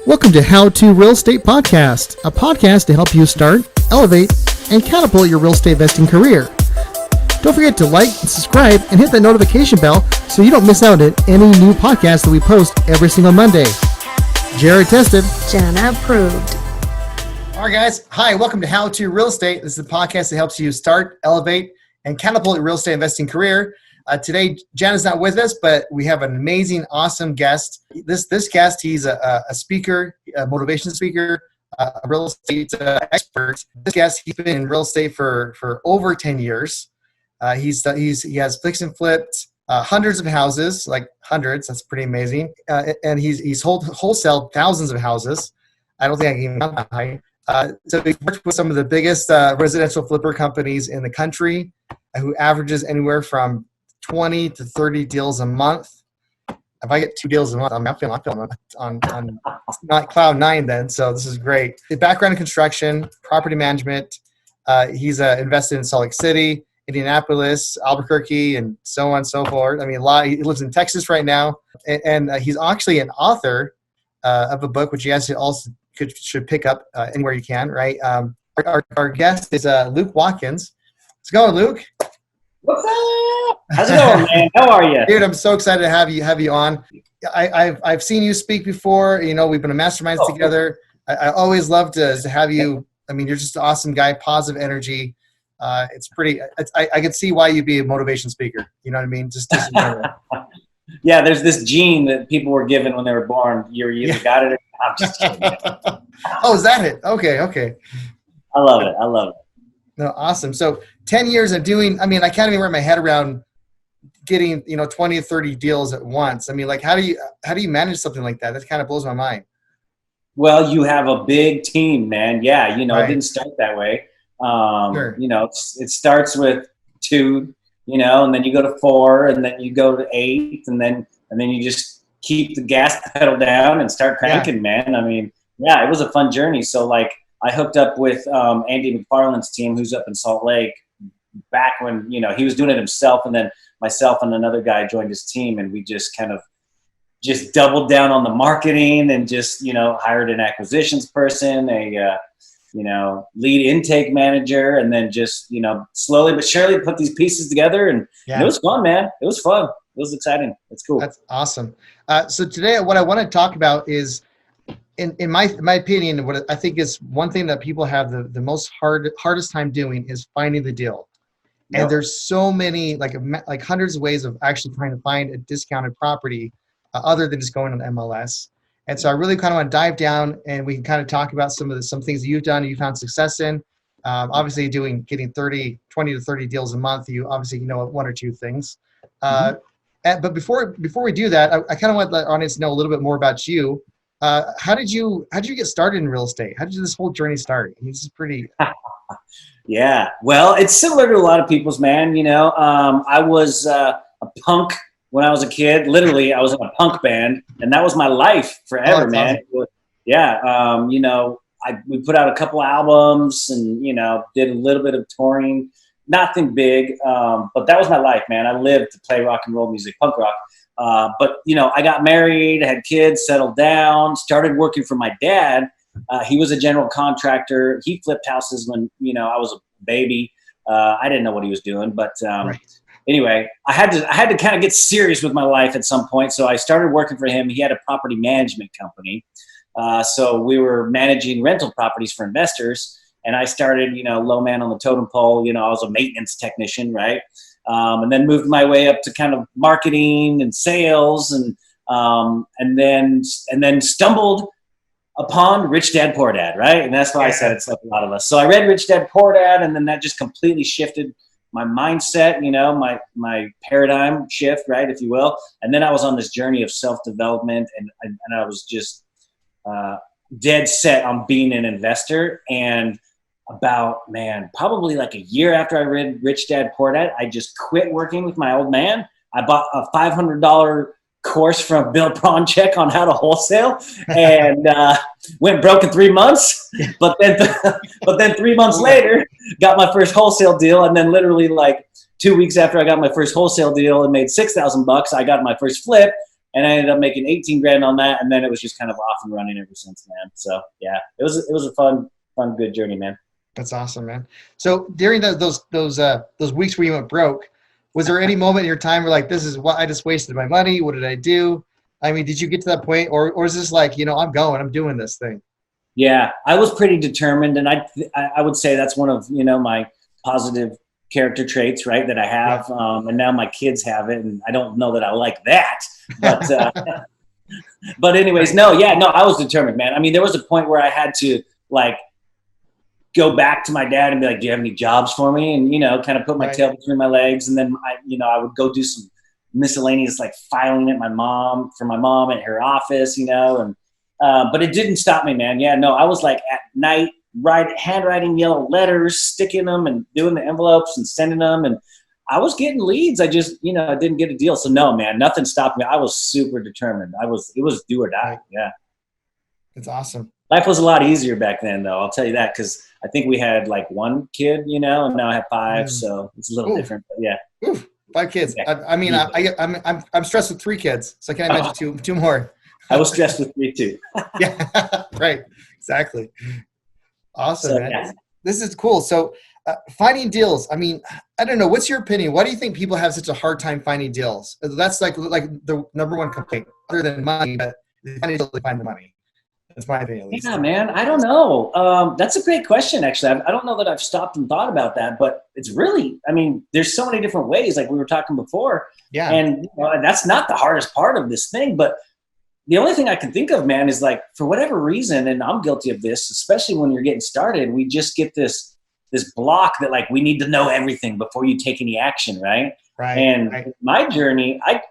Welcome to How to Real Estate Podcast, a podcast to help you start, elevate, and catapult your real estate investing career. Don't forget to like, subscribe, and hit that notification bell so you don't miss out on any new podcast that we post every single Monday. Jared tested. Jana approved. All right, guys. Hi, welcome to How to Real Estate. This is the podcast that helps you start, elevate, and catapult your real estate investing career. Today, Jana's not with us, but we have an amazing, awesome guest. This guest, he's a speaker, a motivation speaker, a real estate expert. This guest, he's been in real estate for over 10 years. He has fixed and flipped hundreds of houses, like hundreds. That's pretty amazing. And he's wholesaled thousands of houses. I don't think I can even count that high. So he worked with some of the biggest residential flipper companies in the country, who averages anywhere from 20 to 30 deals a month. If I get 2 deals a month, I'm feeling on not cloud 9 then. So this is great. His background in construction, property management. He's invested in Salt Lake City, Indianapolis, Albuquerque, and so on and so forth. I mean, he lives in Texas right now, and he's actually an author of a book, which you guys also should pick up anywhere you can. Right. Our guest is Luke Watkins. Let's go, Luke. What's up? How's it going, man? How are you? Dude, I'm so excited to have you on. I've seen you speak before. You know, we've been in masterminds together. I always love to have you. I mean, you're just an awesome guy, positive energy. It's pretty. I can see why you'd be a motivation speaker. You know what I mean? Just yeah, there's this gene that people were given when they were born. You either got it or I'm just kidding. Oh, is that it? Okay. I love it. No, awesome. So 10 years of doing, I mean, I can't even wrap my head around getting, 20 to 30 deals at once. I mean, like, how do you manage something like that? That kind of blows my mind. Well, you have a big team, man. Yeah. Right. It didn't start that way. Sure. It starts with 2, and then you go to 4, and then you go to 8, and then you just keep the gas pedal down and start cranking, man. I mean, yeah, it was a fun journey. So like, I hooked up with Andy McFarland's team, who's up in Salt Lake, back when, he was doing it himself. And then myself and another guy joined his team, and we just kind of just doubled down on the marketing and just, hired an acquisitions person, a, lead intake manager, and then just, slowly but surely put these pieces together. And it was fun, man. It was fun. It was exciting. It's cool. That's awesome. So today what I want to talk about is, in my opinion, what I think is one thing that people have the most hardest time doing is finding the deal. Yep. And there's so many, like hundreds of ways of actually trying to find a discounted property other than just going on MLS. And so I really kind of want to dive down, and we can kind of talk about some things that you've done and you found success in. Obviously getting 20 to 30 deals a month, you obviously know 1 or 2 things. But before we do that, I kind of want the audience to know a little bit more about you. How did you get started in real estate? How did this whole journey start? I mean, this is pretty. Yeah, well, it's similar to a lot of people's, man. I was a punk when I was a kid. Literally, I was in a punk band, and that was my life forever, man. Awesome. Yeah, we put out a couple albums, and did a little bit of touring. Nothing big, but that was my life, man. I lived to play rock and roll music, punk rock. But I got married, had kids, settled down, started working for my dad. He was a general contractor. He flipped houses when, I was a baby. I didn't know what he was doing, but anyway, I had to kind of get serious with my life at some point. So I started working for him. He had a property management company. So we were managing rental properties for investors. And I started, low man on the totem pole. I was a maintenance technician, right? And then moved my way up to kind of marketing and sales, and then stumbled upon Rich Dad Poor Dad, right? And that's why I said it's like a lot of us. So I read Rich Dad Poor Dad, and then that just completely shifted my mindset, my paradigm shift, right, if you will. And then I was on this journey of self-development, and I was just dead set on being an investor. And probably like a year after I read Rich Dad Poor Dad, I just quit working with my old man. I bought a $500 course from Bill Broncheck on how to wholesale, and went broke in 3 months. But then 3 months later, got my first wholesale deal, and then literally like 2 weeks after I got my first wholesale deal and made $6,000, I got my first flip. and I ended up making 18 grand on that. And then it was just kind of off and running ever since, man. So yeah, it was a fun, good journey, man. That's awesome, man. So during those weeks where you went broke, was there any moment in your time where like, this is what I just wasted my money? What did I do? I mean, did you get to that point, or is this like, I'm doing this thing? Yeah, I was pretty determined, and I would say that's one of my positive character traits, right? That I have, and now my kids have it, and I don't know that I like that, but but anyways, no, I was determined, man. I mean, there was a point where I had to like go back to my dad and be like, "Do you have any jobs for me?" And kind of put my tail between my legs, and then I would go do some miscellaneous like filing at my mom at her office, and but it didn't stop me, man. Yeah, no, I was like at night handwriting yellow letters, sticking them and doing the envelopes and sending them, and I was getting leads. I just I didn't get a deal. So no, man, nothing stopped me. I was super determined. It was do or die. Yeah, it's awesome. Life was a lot easier back then, though. I'll tell you that, because I think we had like one kid, and now I have 5, so it's a little different. But yeah. Ooh, 5 kids. Yeah. I mean, I'm stressed with 3 kids, so I can't imagine two more. I was stressed with 3 too. Yeah, right. Exactly. Awesome, so, man. Yeah. This is cool. So finding deals. I mean, I don't know. What's your opinion? Why do you think people have such a hard time finding deals? That's like the number one complaint, other than money, but they find the money. That's my opinion, at least. Yeah, man. I don't know. That's a great question, actually. I don't know that I've stopped and thought about that, but it's really, I mean, there's so many different ways, like we were talking before. Yeah. And that's not the hardest part of this thing, but the only thing I can think of, man, is like, for whatever reason, and I'm guilty of this, especially when you're getting started, we just get this block that like, we need to know everything before you take any action. Right. Right. And my journey, I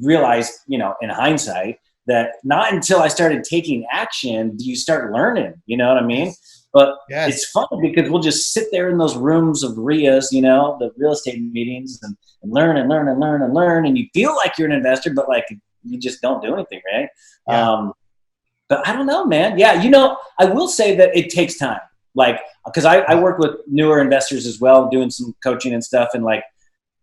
realized, in hindsight, that not until I started taking action do you start learning, you know what I mean? But It's fun because we'll just sit there in those rooms of RIAs, the real estate meetings, and learn and learn and learn and learn. And you feel like you're an investor, but like you just don't do anything, right? Yeah. But I don't know, man. Yeah, I will say that it takes time. Like, because I work with newer investors as well, doing some coaching and stuff. And like,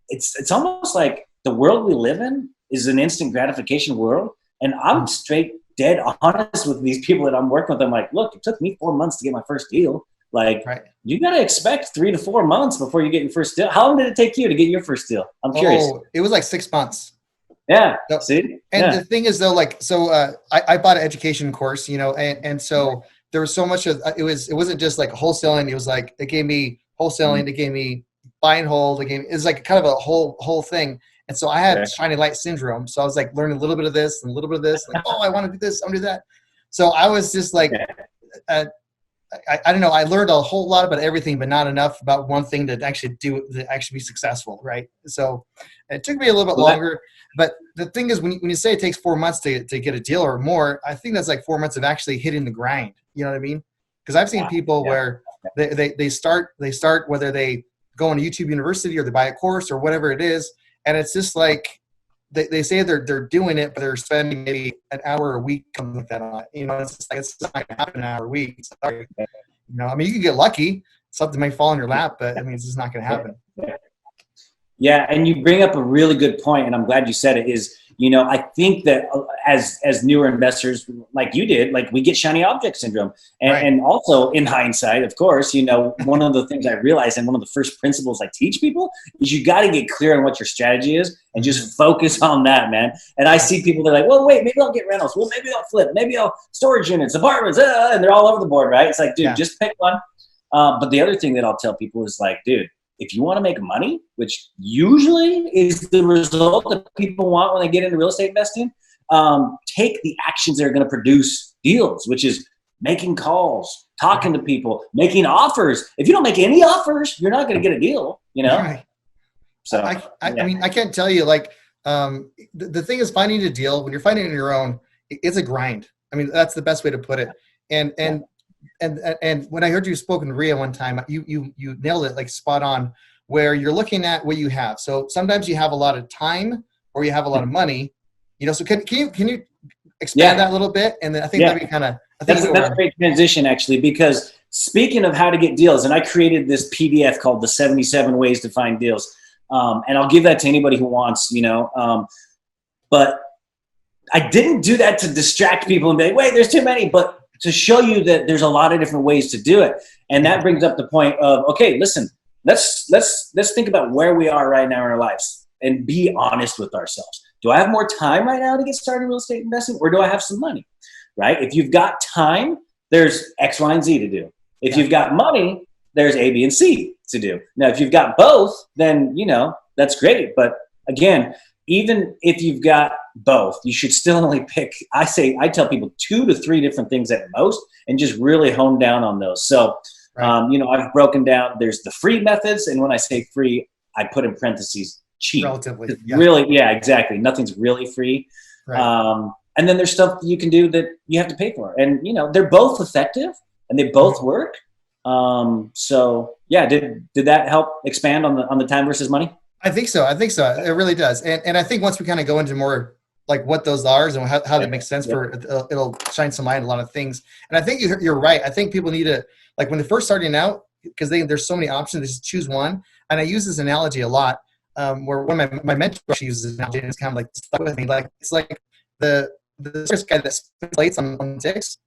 it's almost like the world we live in is an instant gratification world. And I'm straight dead honest with these people that I'm working with. I'm like, look, it took me 4 months to get my first deal. Like, You got to expect 3 to 4 months before you get your first deal. How long did it take you to get your first deal? I'm curious. It was like 6 months. Yeah. So, see? And the thing is though, like, so I bought an education course, and so there was so much of, it wasn't just like wholesaling. It was like, it gave me wholesaling, it gave me buy and hold, it was like kind of a whole thing. And so I had shiny light syndrome. So I was like learning a little bit of this and a little bit of this. Like, I want to do this, I want to do that. So I was just like, I don't know. I learned a whole lot about everything, but not enough about one thing to actually be successful, right? So it took me a little bit longer. But the thing is, when you say it takes 4 months to get a deal or more, I think that's like 4 months of actually hitting the grind. You know what I mean? Because I've seen people where they start, whether they go on a YouTube University or they buy a course or whatever it is, and it's just like they say they're doing it, but they're spending maybe an hour a week, something like that on it. It's not gonna happen an hour a week. Sorry. I mean, you can get lucky. Something may fall in your lap, but I mean, it's just not gonna happen. Yeah, and you bring up a really good point, and I'm glad you said it, is, I think that as newer investors, like you did, like we get shiny object syndrome. And also in hindsight, of course, one of the things I realized, and one of the first principles I teach people, is you got to get clear on what your strategy is and just focus on that, man. And I see people that are like, well, wait, maybe I'll get rentals. Well, maybe I'll flip. Maybe I'll storage units, apartments, and they're all over the board, right? It's like, dude, just pick one. But the other thing that I'll tell people is like, dude, if you want to make money, which usually is the result that people want when they get into real estate investing, take the actions that are going to produce deals, which is making calls, talking to people, making offers. If you don't make any offers, you're not going to get a deal, Right. So I mean, I can't tell you, like, the thing is, finding a deal, when you're finding it on your own, it's a grind. I mean, that's the best way to put it. And when I heard you spoke in RIA one time, you nailed it, like spot on, where you're looking at what you have. So sometimes you have a lot of time or you have a lot of money, so can you expand that a little bit? And then I think that'd be kind of, that's a great transition, actually, because speaking of how to get deals, and I created this PDF called the 77 Ways to Find Deals. And I'll give that to anybody who wants, but I didn't do that to distract people and be like, wait, there's too many, but to show you that there's a lot of different ways to do it. And that brings up the point of, okay, listen, let's think about where we are right now in our lives and be honest with ourselves. Do I have more time right now to get started in real estate investing, or do I have some money? Right? If you've got time, there's X, Y, and Z to do. If you've got money, there's A, B, and C to do. Now, if you've got both, then, that's great. But again, even if you've got both, you should still only pick, I tell people 2 to 3 different things at most, and just really hone down on those. So, I've broken down, there's the free methods. And when I say free, I put in parentheses cheap. Relatively. Really, yeah, exactly. Nothing's really free. Right. And then there's stuff that you can do that you have to pay for. And, they're both effective and they both work. So yeah, did that help expand on the time versus money? I think so. It really does. And I think once we kind of go into more like what those are and how that makes sense it'll shine some light on a lot of things. And I think you're right. I think people need to, like when they're first starting out, because there's so many options, they just choose one. And I use this analogy a lot, where one of my mentor actually uses this analogy, and it's kind of like stuck with me. Like it's like the first guy that spins plates on sticks.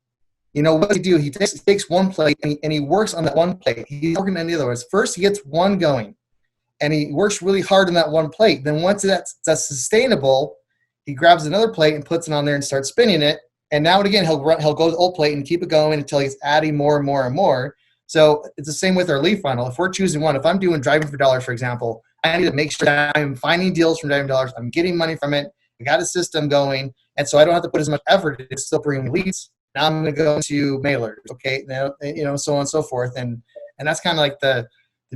What does he do? He takes one plate and he works on that one plate. He's working on the other ones. First, he gets one going, and he works really hard on that one plate. Then once that's sustainable, he grabs another plate and puts it on there and starts spinning it. And now and again, he'll go to the old plate and keep it going until he's adding more and more and more. So it's the same with our lead funnel. If we're choosing one, if I'm doing Driving for Dollars, for example, I need to make sure that I'm finding deals from Driving for Dollars. I'm getting money from it. I got a system going. And so I don't have to put as much effort into still bringing leads. Now I'm going to go to mailers. Okay. Now, so on and so forth. And that's kind of like the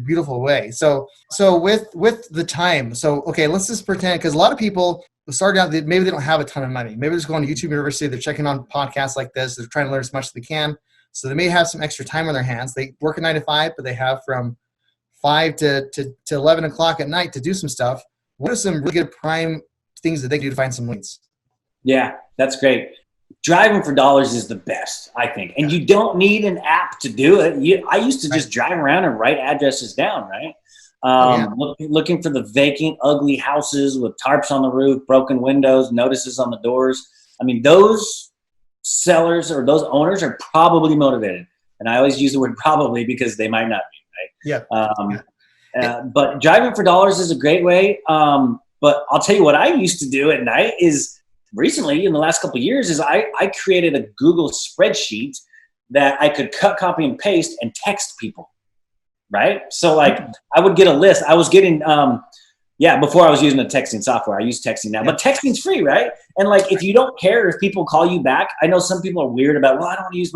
beautiful way. So with the time, so, okay, let's just pretend, because a lot of people start out, maybe they don't have a ton of money. Maybe they're just going to YouTube University. They're checking on podcasts like this. They're trying to learn as much as they can. So they may have some extra time on their hands. They work a 9 to 5, but they have from 5 to 11 o'clock at night to do some stuff. What are some really good prime things that they can do to find some leads? Yeah, that's great. Driving for Dollars is the best, I think. And you don't need an app to do it. I used to just drive around and write addresses down, right? Looking for the vacant, ugly houses with tarps on the roof, broken windows, notices on the doors. I mean, those sellers or those owners are probably motivated. And I always use the word probably because they might not be, right? Yeah. But Driving for Dollars is a great way. But I'll tell you what I used to do at night is recently in the last couple of years is I created a Google spreadsheet that I could cut, copy, and paste and text people. Right. So like I would get a list. I was getting, before I was using the texting software, I use texting now, but texting's free. Right. And like, if you don't care if people call you back, I know some people are weird about, well, I don't want to use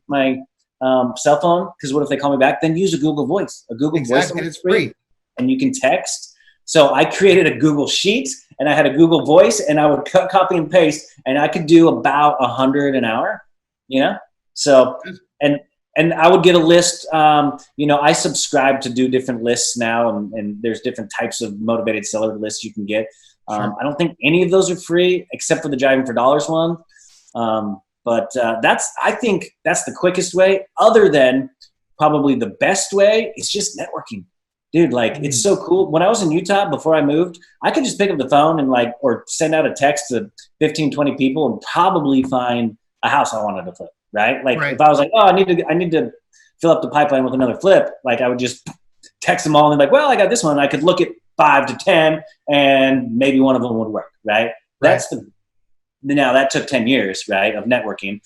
my cell phone because what if they call me back? Then use a Google Voice, voice. It's free. And you can text. So I created a Google Sheet and I had a Google Voice and I would cut, copy, and paste, and I could do about 100 an hour, So, and I would get a list. I subscribe to do different lists now, and there's different types of motivated seller lists you can get. Sure. I don't think any of those are free except for the Driving for Dollars one. But I think that's the quickest way. Other than probably the best way is just networking. Dude, like it's so cool. When I was in Utah before I moved, I could just pick up the phone and or send out a text to 15, 20 people and probably find a house I wanted to flip. Right? If I was like, oh, I need to fill up the pipeline with another flip, I would just text them all and well, I got this one. I could look at 5 to 10 and maybe one of them would work. Right? Now that took 10 years, right, of networking.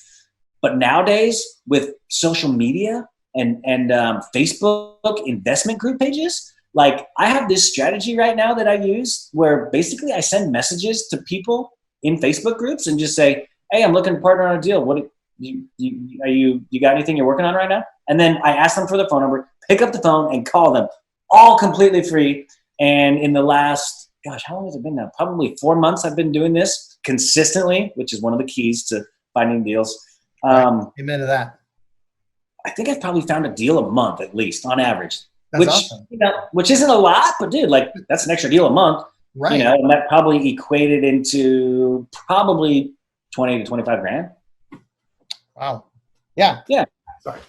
But nowadays with social media and Facebook investment group pages, I have this strategy right now that I use where basically I send messages to people in Facebook groups and just say, hey, I'm looking to partner on a deal. What you got anything you're working on right now? And then I ask them for their phone number, pick up the phone and call them, all completely free. And in the last, how long has it been now? Probably 4 months I've been doing this consistently, which is one of the keys to finding deals. Amen to that. I think I've probably found a deal a month at least on average. That's awesome. Which isn't a lot, but dude, that's an extra deal a month. Right. And that probably equated into probably 20 to 25 grand. Wow. Yeah. Yeah. Sorry.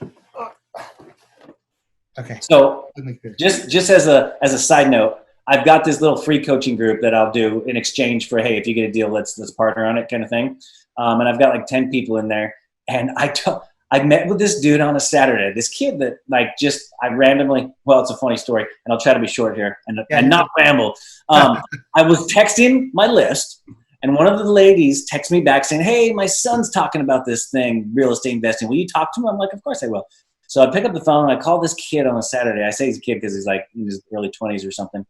Okay. So just as a side note, I've got this little free coaching group that I'll do in exchange for, hey, if you get a deal, let's partner on it kind of thing. And I've got like 10 people in there. And I met with this dude on a Saturday, this kid that like just, I randomly, well, it's a funny story and I'll try to be short here and not ramble. I was texting my list and one of the ladies texted me back saying, hey, my son's talking about this thing, real estate investing. Will you talk to him? I'm like, of course I will. So I pick up the phone and I call this kid on a Saturday. I say he's a kid because he's like in his early 20s or something.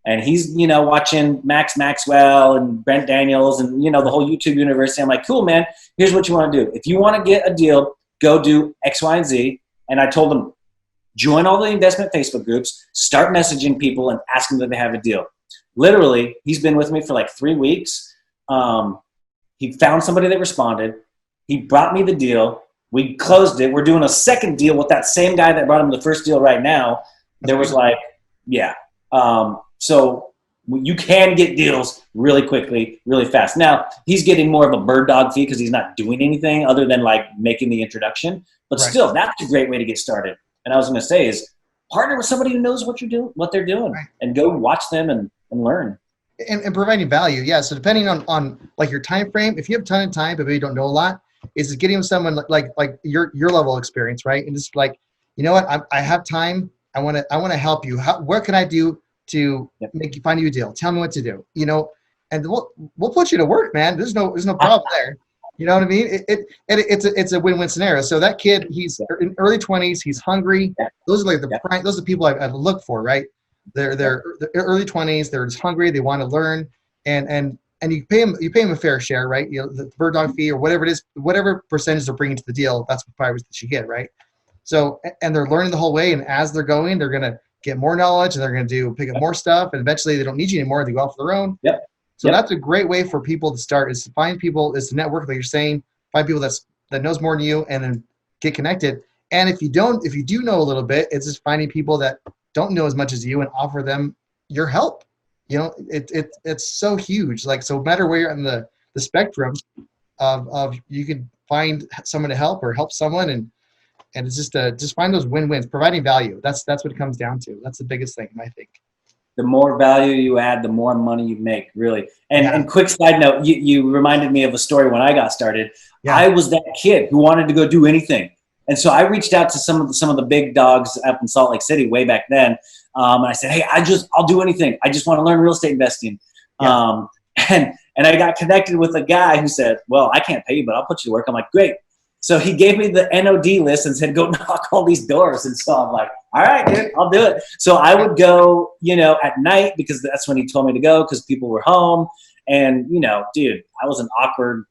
And he's, you know, watching Max Maxwell and Brent Daniels and, you know, the whole YouTube universe. I'm like, cool, man, here's what you want to do. If you want to get a deal, go do X, Y, and Z. And I told him, join all the investment Facebook groups, start messaging people and ask them that they have a deal. Literally, he's been with me for like 3 weeks. He found somebody that responded. He brought me the deal. We closed it. We're doing a second deal with that same guy that brought him the first deal right now. There was like, yeah. So you can get deals really quickly, really fast. Now, he's getting more of a bird dog fee because he's not doing anything other than like making the introduction. But still, that's a great way to get started. And I was going to say is partner with somebody who knows what they're doing, and go watch them and learn. And providing value. Yeah. So depending on like your time frame, if you have a ton of time, but maybe you don't know a lot, is getting with someone like your level of experience, right? And just like, you know what, I have time. I want to help you. What can I do to find you a deal? Tell me what to do, you know, and we'll put you to work, man. There's no problem there. You know what I mean? It's a win-win scenario. So that kid, he's in early 20s. He's hungry. Those are like those are the people I look for, right? They're early 20s. They're just hungry. They want to learn, and you pay them a fair share, right? You know, the bird dog fee or whatever it is, whatever percentage they're bringing to the deal, that's what probably that you get, right? So, and they're learning the whole way, and as they're going, they're gonna get more knowledge, and they're gonna pick up more stuff, and eventually they don't need you anymore. They go off their own. Yep. So that's a great way for people to start, is to find people, is to network, like you're saying, find people that knows more than you, and then get connected. And if you do know a little bit, it's just finding people that don't know as much as you and offer them your help. You know, it's so huge. Like, so no matter where you're on the spectrum of you can find someone to help or help someone, and it's just find those win-wins, providing value. That's what it comes down to. That's the biggest thing, I think. The more value you add, the more money you make, really. And quick side note, you reminded me of a story when I got started. Yeah. I was that kid who wanted to go do anything. And so I reached out to some of the big dogs up in Salt Lake City way back then. And I said, hey, I'll do anything. I just want to learn real estate investing. Yeah. And I got connected with a guy who said, well, I can't pay you, but I'll put you to work. I'm like, great. So he gave me the NOD list and said, go knock all these doors. And so I'm like, all right, dude, I'll do it. So I would go, you know, at night, because that's when he told me to go, because people were home. And, you know, dude, I was an awkward,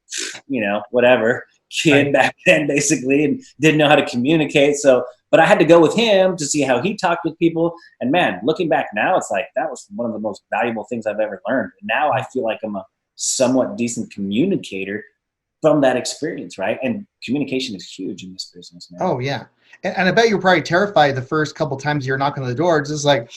you know, whatever kid back then, basically, and didn't know how to communicate. So, but I had to go with him to see how he talked with people. And man, looking back now, it's like, that was one of the most valuable things I've ever learned. And now I feel like I'm a somewhat decent communicator from that experience, right? And communication is huge in this business, man. Oh yeah, and I bet you're probably terrified the first couple times you're knocking on the door. It's just like,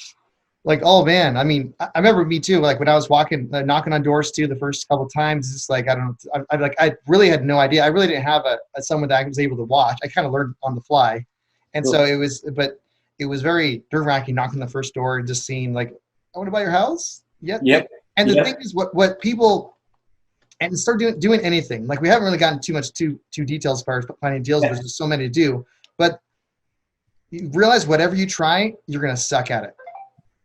oh man. I mean, I remember me too. Like when I was knocking on doors too, the first couple times, it's like, I don't know. I really had no idea. I really didn't have someone that I was able to watch. I kind of learned on the fly, and so it was very nerve-wracking knocking on the first door and just seeing like, I want to buy your house. Yep. And the thing is, what people. And start doing anything. Like we haven't really gotten too much too details as far as finding deals. There's just so many to do. But you realize whatever you try, you're gonna suck at it.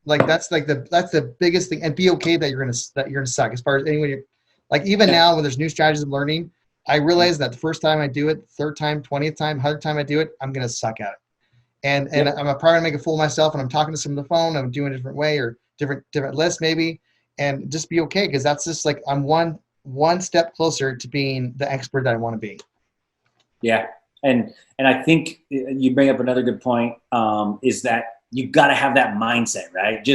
Like that's the biggest thing. And be okay that you're gonna suck. As far as anyone, like even now when there's new strategies of learning, I realize that the first time I do it, third time, 20th time, 100th time I do it, I'm gonna suck at it. And I'm probably gonna make a fool of myself. And I'm talking to someone on the phone. I'm doing a different way or different lists maybe. And just be okay, because that's just like I'm one step closer to being the expert that I want to be. Yeah. And I think you bring up another good point, is that you've got to have that mindset, right?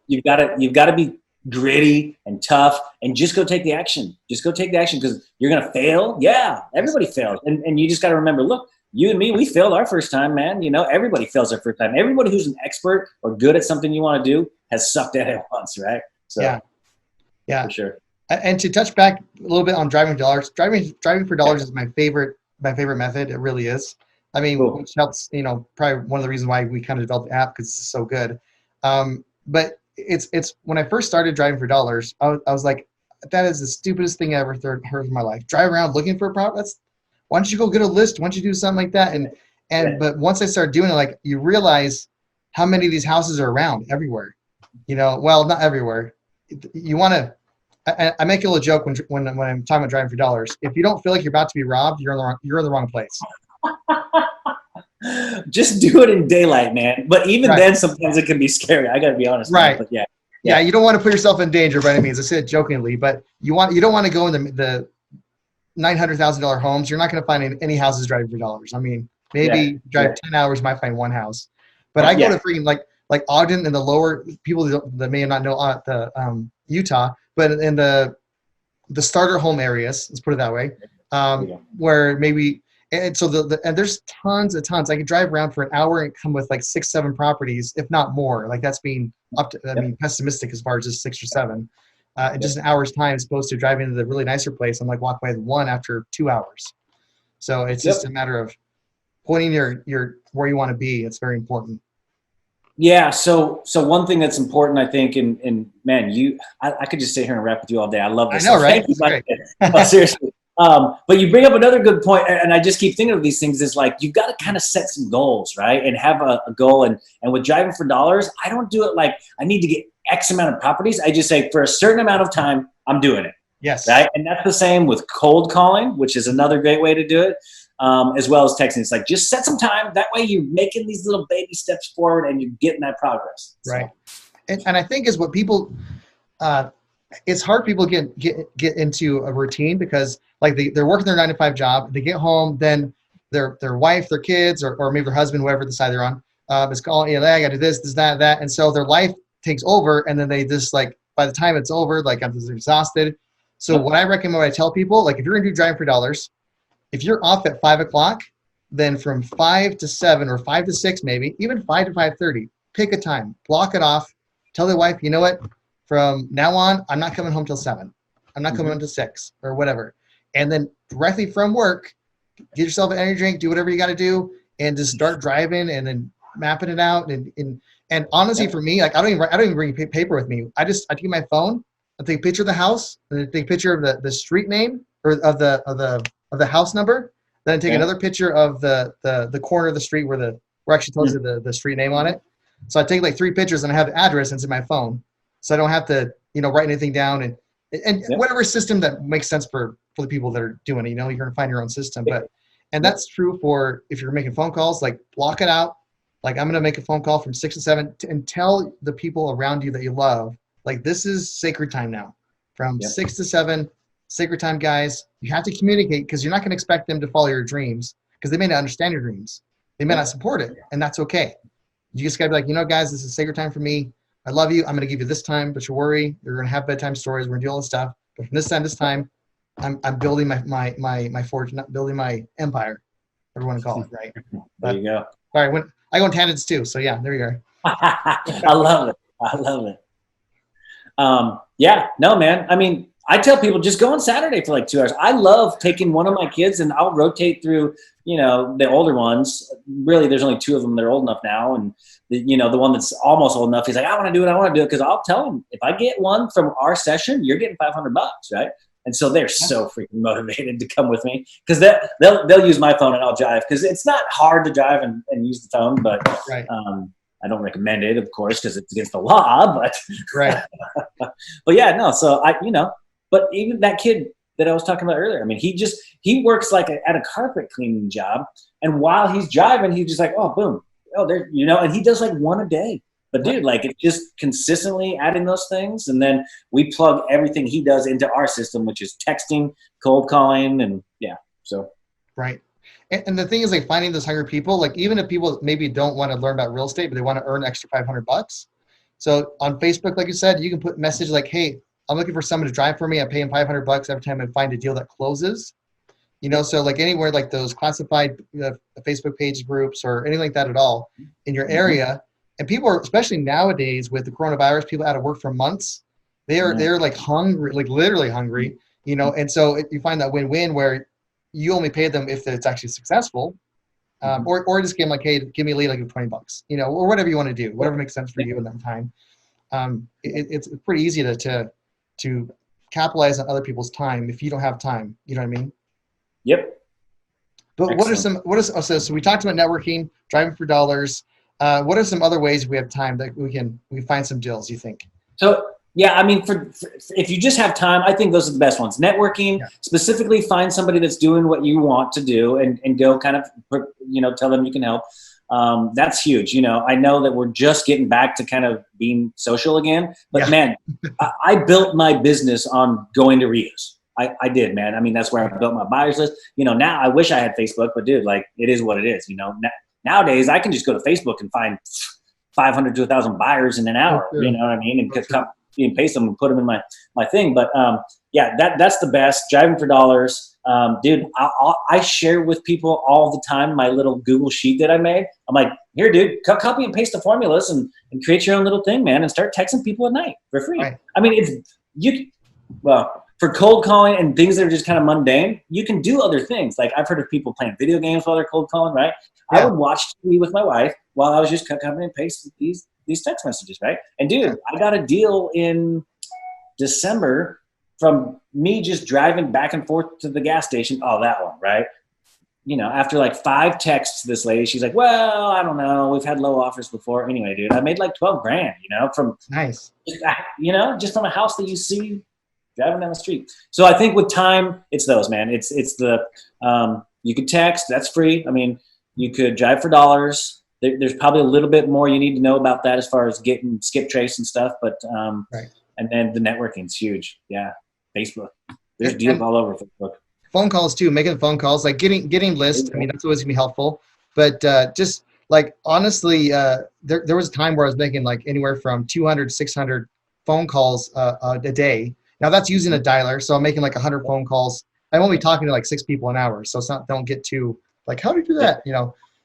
You've got to be gritty and tough and just go take the action. Just go take the action, because you're going to fail. Yeah. Everybody fails. And you just got to remember, look, you and me, we failed our first time, man. You know, everybody fails their first time. Everybody who's an expert or good at something you want to do has sucked at it once, right? So yeah, for sure. And to touch back a little bit on driving for dollars, driving for dollars is my favorite method. It really is. I mean, which helps, you know, probably one of the reasons why we kind of developed the app, because it's so good. But it's when I first started driving for dollars, I was like, that is the stupidest thing I ever heard in my life. Drive around looking for a property. Why don't you go get a list? Why don't you do something like that? But once I started doing it, like you realize how many of these houses are around everywhere. Well, not everywhere. You want to. I make a little joke when I'm talking about driving for dollars. If you don't feel like you're about to be robbed, you're in the wrong place. Just do it in daylight, man. But even then, sometimes it can be scary. I got to be honest. Right. But yeah. Yeah, you don't want to put yourself in danger by any means. I say it jokingly, but you don't want to go in the $900,000 homes. You're not going to find any houses driving for dollars. I mean, maybe drive 10 hours, might find one house. But I go to freaking like Ogden and the lower people that may not know the Utah, but in the starter home areas, let's put it that way, where maybe. And so and there's tons. I could drive around for an hour and come with like 6-7 properties, if not more. Like that's being pessimistic as far as just 6 or 7. Just an hour's time as opposed to driving to the really nicer place. I'm like walk by the one after 2 hours. So it's just a matter of pointing your where you want to be. It's very important. Yeah. So one thing that's important, I think, and man, I could just sit here and rap with you all day. I love this. I know, right? No, seriously. But you bring up another good point, and I just keep thinking of these things. Is like you've got to kind of set some goals, right? And have a goal. And with driving for dollars, I don't do it like I need to get X amount of properties. I just say for a certain amount of time, I'm doing it. Yes. Right. And that's the same with cold calling, which is another great way to do it, as well as texting. It's like just set some time. That way you're making these little baby steps forward and you're getting that progress. Right. And I think is what people. It's hard people get into a routine because like they're working their 9-to-5 job. They get home, then their wife, their kids, or maybe their husband, whoever the side they're on, is calling, I got to do this, that. And so their life takes over. And then they just like, by the time it's over, like I'm just exhausted. So what I recommend, what I tell people, like if you're going to do driving for dollars, if you're off at 5 o'clock, then from 5 to 7 or 5 to 6, maybe even 5 to 5:30, pick a time, block it off, tell the wife, you know what? From now on, I'm not coming home till 7. I'm not coming home till 6 or whatever. And then directly from work, get yourself an energy drink, do whatever you got to do, and just start driving and then mapping it out. And honestly, for me, like I don't even bring paper with me. I take my phone, I take a picture of the house, and I take a picture of the street name or of the house number. Then I take another picture of the corner of the street where actually tells you the street name on it. So I take like 3 pictures and I have the address and it's in my phone. So I don't have to, write anything down and whatever system that makes sense for the people that are doing it, you're going to find your own system. And that's true for if you're making phone calls, like block it out. Like I'm going to make a phone call from 6 to 7 and tell the people around you that you love, like this is sacred time now from 6 to 7, sacred time, guys. You have to communicate because you're not going to expect them to follow your dreams because they may not understand your dreams. They may not support it, and that's okay. You just got to be like, guys, this is sacred time for me. I love you. I'm going to give you this time, but you worry. You're going to have bedtime stories. We're going to do all this stuff. But from this time, I'm building my fortune, not building my empire. Whatever you want to call it, right? There you go. All right. I go on tangents too. So yeah, there you go. I love it. Yeah, no, man. I mean, I tell people just go on Saturday for like 2 hours. I love taking one of my kids and I'll rotate through, the older ones. Really, there's only 2 of them that are old enough now. And, the one that's almost old enough, he's like, I want to do it. Because I'll tell him, if I get one from our session, you're getting $500, right? And so they're so freaking motivated to come with me because they'll use my phone and I'll drive because it's not hard to drive and use the phone, but I don't recommend it, of course, because it's against the law. But but yeah, no. So but even that kid that I was talking about earlier, I mean, he works like at a carpet cleaning job, and while he's driving, he's just like, oh, boom, oh, there, and he does like one a day. But dude, like it's just consistently adding those things, and then we plug everything he does into our system, which is texting, cold calling, and so. Right. And the thing is, like finding those hungry people, like even if people maybe don't want to learn about real estate, but they want to earn extra $500. So on Facebook, like you said, you can put message like, hey, I'm looking for someone to drive for me. I'm paying $500 every time I find a deal that closes. So like anywhere like those classified Facebook page groups or anything like that at all in your area. And people are, especially nowadays with the coronavirus, people out of work for months. They're like hungry, like literally hungry, and so you find that win-win where you only pay them if it's actually successful, or just give them like, hey, give me a lead like $20, or whatever you want to do, whatever makes sense for you in that time. it's pretty easy to capitalize on other people's time if you don't have time. You know what I mean? Yep. But Excellent. so we talked about networking, driving for dollars. What are some other ways we have time that we find some deals, you think? So yeah, I mean, for if you just have time, I think those are the best ones. Networking, specifically, find somebody that's doing what you want to do, and go kind of, tell them you can help. That's huge. I know that we're just getting back to kind of being social again, but man, I built my business on going to Rios. I did, man. I mean, that's where I built my buyers list. Now I wish I had Facebook, but dude, like, it is what it is. Nowadays I can just go to Facebook and find 500 to 1,000 buyers in an hour. You know what I mean? And copy and paste them and put them in my thing. But yeah, that's the best. Driving for dollars. Dude, I share with people all the time my little Google sheet that I made. I'm like, here, dude, copy and paste the formulas and create your own little thing, man, and start texting people at night for free. Right. I mean, for cold calling and things that are just kind of mundane, you can do other things. Like, I've heard of people playing video games while they're cold calling, right? Yeah. I would watch TV with my wife while I was just copying and pasting these text messages, right? And dude, I got a deal in December from me just driving back and forth to the gas station. Oh, that one, right? After like 5 texts to this lady, she's like, well, I don't know. We've had low offers before. Anyway, dude, I made like 12 grand, from nice, just from a house that you see driving down the street. So I think with time, it's those, man. It's the, you could text, that's free. I mean, you could drive for dollars. There's probably a little bit more you need to know about that as far as getting skip trace and stuff. But, right. And then the networking's huge. Yeah. Facebook. There's deals all over Facebook. Phone calls too, making phone calls, like getting lists. I mean, that's always gonna be helpful. But just like, honestly, there was a time where I was making like anywhere from 200 to 600 phone calls a day. Now that's using a dialer, so I'm making like 100 phone calls. I'm only talking to like 6 people an hour, so it's not. Don't get too like, how do you do that?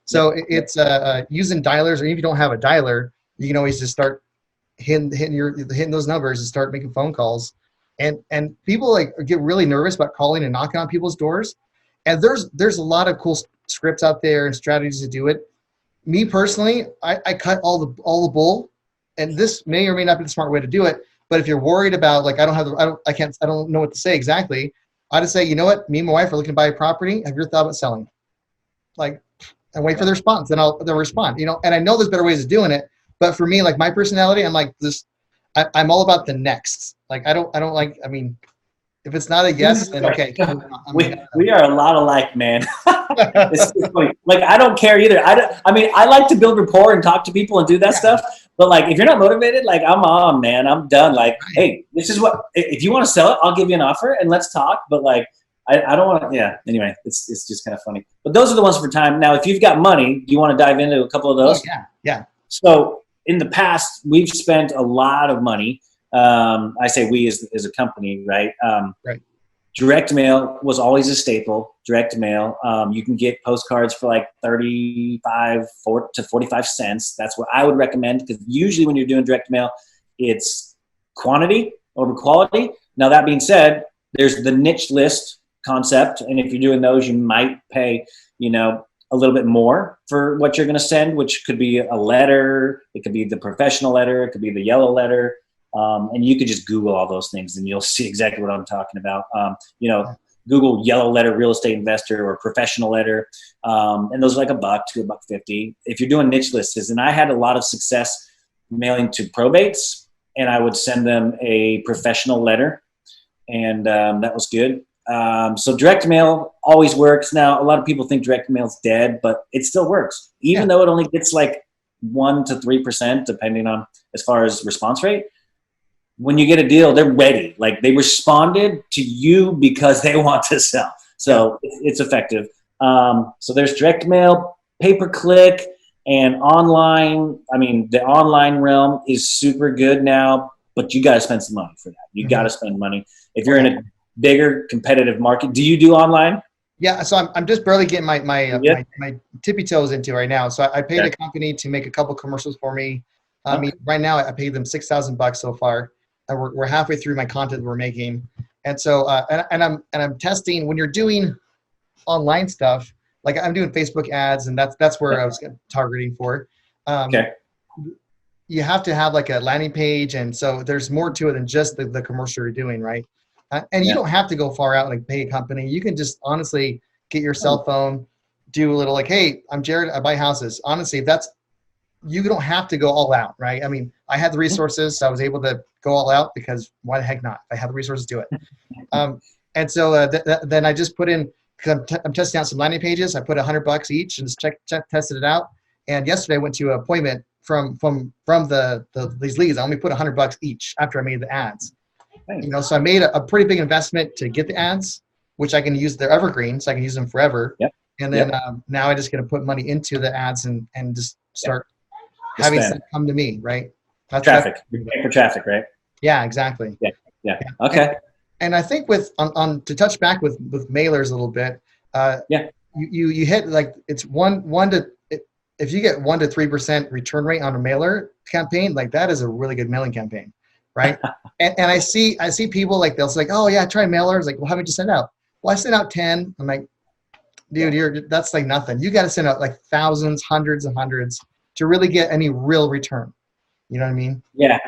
So it's using dialers, or even if you don't have a dialer, you can always just start hitting those numbers and start making phone calls. And people like get really nervous about calling and knocking on people's doors. And there's a lot of cool scripts out there and strategies to do it. Me personally, I cut all the bull, and this may or may not be the smart way to do it. But if you're worried about like, I don't know what to say exactly, I just say, you know what, me and my wife are looking to buy a property. Have you ever thought about selling? Like, and wait for the response, then they'll respond. And I know there's better ways of doing it, but for me, like my personality, I'm like this. I'm all about the next. Like I don't like. I mean, if it's not a yes, then okay. We are a lot alike, man. It's funny. Like, I don't care either. I mean, I like to build rapport and talk to people and do that stuff. But like, if you're not motivated, like, I'm on, man. I'm done. Like, hey, this is what. If you want to sell it, I'll give you an offer and let's talk. But like, I don't want to. Yeah. Anyway, it's just kind of funny. But those are the ones for time. Now, if you've got money, do you want to dive into a couple of those? Oh, yeah. So in the past, we've spent a lot of money. I say we as a company, right? Right. Direct mail was always a staple. Direct mail. You can get postcards for like 35 to 45 cents. That's what I would recommend, because usually when you're doing direct mail, it's quantity over quality. Now, that being said, there's the niche list concept. And if you're doing those, you might pay, a little bit more for what you're going to send, which could be a letter. It could be the professional letter. It could be the yellow letter. And you could just Google all those things and you'll see exactly what I'm talking about. Google yellow letter real estate investor or professional letter. And those are like $1 to $1.50. If you're doing niche lists, and I had a lot of success mailing to probates, and I would send them a professional letter, and that was good. So direct mail always works. Now, a lot of people think direct mail is dead, but it still works, even though it only gets like 1 to 3%, depending on as far as response rate. When you get a deal, they're ready. Like, they responded to you because they want to sell. So it's effective. So there's direct mail, pay-per-click, and online. I mean, the online realm is super good now, but you got to spend some money for that. You got to spend money. If you're in a bigger competitive market, do you do online? Yeah, so I'm just barely getting my tippy toes into right now. So I paid a company to make a couple commercials for me. I mean, right now I paid them $6,000 so far. And we're halfway through my content we're making, and so and I'm testing. When you're doing online stuff, like I'm doing Facebook ads, and that's where I was targeting for. you have to have like a landing page, and so there's more to it than just the commercial you're doing, right? And you don't have to go far out like pay a company. You can just honestly get your cell phone, do a little like, hey, I'm Jared, I buy houses. Honestly, if that's, you don't have to go all out, right? I mean, I had the resources, so I was able to go all out because why the heck not? If I had the resources, do it. And so then I just put in, because I'm testing out some landing pages. I put $100 each and just tested it out. And yesterday I went to an appointment from these leads. I only put $100 each after I made the ads. You know, so I made a pretty big investment to get the ads, which I can use. They're evergreen, so I can use them forever. Yep. And then now I just going to put money into the ads and just start having stuff come to me, right? That's traffic. You're paying for traffic, right? Yeah, exactly. Yeah. Okay. And I think with on to touch back with mailers a little bit, you hit like it's one to, if you get 1 to 3% return rate on a mailer campaign, like that is a really good mailing campaign, right? and I see people like they'll say like, oh yeah, try mailers. Like, well, how many did you send out? Well, I sent out 10. I'm like, dude, that's like nothing. You got to send out like thousands, hundreds and hundreds to really get any real return. You know what I mean? Yeah.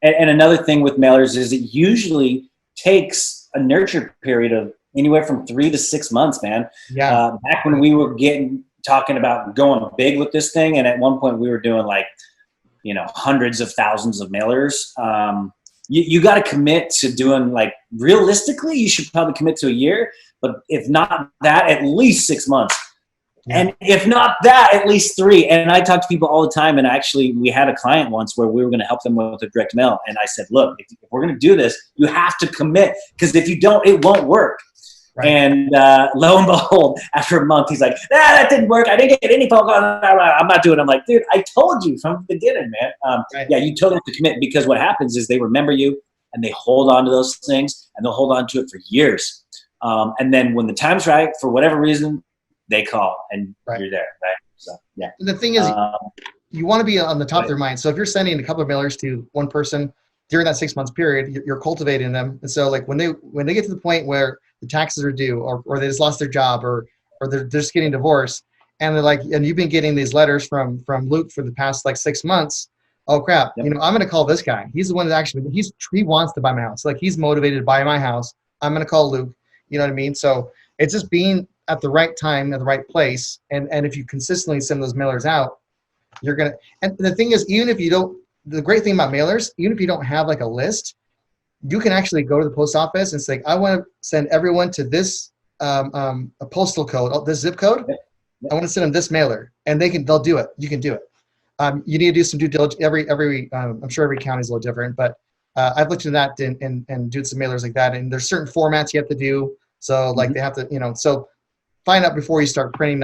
And another thing with mailers is it usually takes a nurture period of anywhere from 3 to 6 months, man. Yeah. Back when we were talking about going big with this thing, and at one point we were doing like, you know, hundreds of thousands of mailers. You got to commit to doing, like, realistically, you should probably commit to a year, but if not that, at least 6 months. Yeah. And if not that, at least 3. And I talk to people all the time. And actually, we had a client once where we were going to help them with a direct mail. And I said, look, if we're going to do this, you have to commit, because if you don't, it won't work. Right. And lo and behold, after a month, he's like, that didn't work. I didn't get any phone calls. I'm not doing it. I'm like, dude, I told you from the beginning, man. Right. Yeah, you totally have to commit, because what happens is they remember you and they hold on to those things, and they'll hold on to it for years. And then when the time's right, for whatever reason, they call and you're there, right? So, yeah. The thing is, you want to be on the top of their mind. So if you're sending a couple of mailers to one person during that 6 months period, you're cultivating them. And so like when they get to the point where the taxes are due, or they just lost their job, or they're just getting divorced, and they're like, and you've been getting these letters from Luke for the past like 6 months. Oh crap! Yep. You know, I'm going to call this guy. He's the one that actually he wants to buy my house. Like, he's motivated to buy my house. I'm going to call Luke. You know what I mean? So it's just being at the right time, at the right place. And if you consistently send those mailers out, you're going to, and the thing is, even if you don't, the great thing about mailers, even if you don't have like a list, you can actually go to the post office and say, I want to send everyone to this a postal code, this zip code. I want to send them this mailer, and they'll do it. You can do it. You need to do some due diligence. I'm sure every county is a little different, but I've looked into that and do some mailers like that. And there's certain formats you have to do. So like they have to, you know, so find out before you start printing.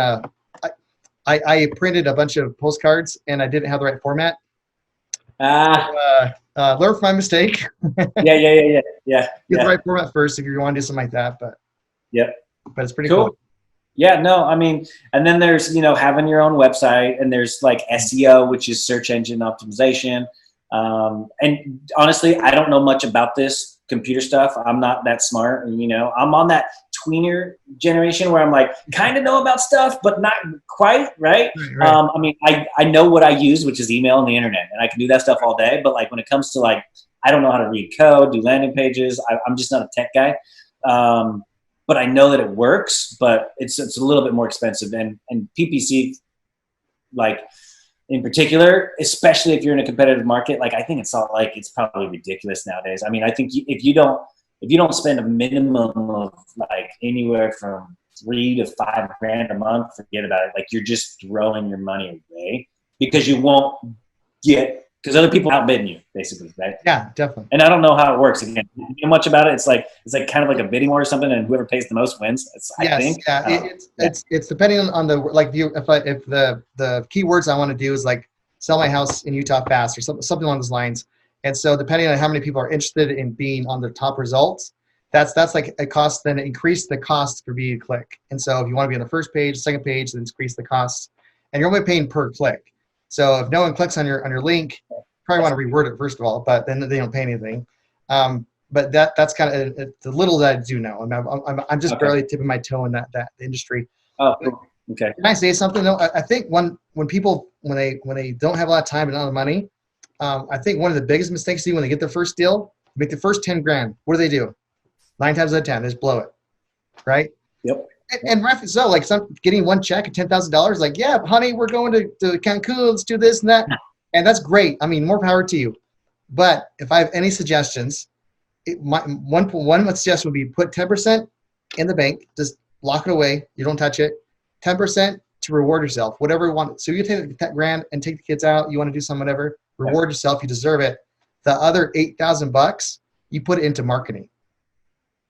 I printed a bunch of postcards and I didn't have the right format. Learn from my mistake. Yeah. Get the right format first if you want to do something like that. But but it's pretty cool. Yeah, no, I mean, and then there's, you know, having your own website, and there's like SEO, which is search engine optimization. And honestly, I don't know much about this computer stuff. I'm not that smart. You know, I'm on that tweener generation where I'm like, kind of know about stuff, but not quite, right? Right. I mean, I know what I use, which is email and the internet, and I can do that stuff all day. But like when it comes to like, I don't know how to read code, do landing pages. I'm just not a tech guy. But I know that it works, but it's a little bit more expensive. And PPC, like in particular, especially if you're in a competitive market, like I think it's probably ridiculous nowadays. I mean, I think if you don't spend a minimum of like anywhere from $3,000 to $5,000 a month, forget about it. Like, you're just throwing your money away because you won't get, because other people outbid you, basically, right? Yeah, definitely. And I don't know how it works. Again, you know much about it. It's like kind of like a bidding war or something, and whoever pays the most wins. It's depending on the, like, if the keywords I want to do is like sell my house in Utah fast or something along those lines. And so depending on how many people are interested in being on the top results, that's like a cost. Then increase the cost for being a click. And so if you want to be on the first page, second page, then increase the cost. And you're only paying per click. So if no one clicks on your link, probably want to reword it first of all, but then they don't pay anything. But that's kind of the little that I do know. I'm just barely tipping my toe in that industry. Oh, okay. Can I say something though? I think when people when they don't have a lot of time and not a lot of money, I think one of the biggest mistakes they do when they get their first deal, make the first 10 grand. What do? 9 times out of 10, they just blow it, right? Yep. And rightfully so, like getting one check at $10,000, like, yeah, honey, we're going to Cancun, let's do this and that. And that's great. I mean, more power to you. But if I have any suggestions, one suggestion would be put 10% in the bank, just lock it away. You don't touch it. 10% to reward yourself, whatever you want. So you take that grand and take the kids out. You want to do something, whatever. Reward yourself. You deserve it. The other $8,000, you put it into marketing.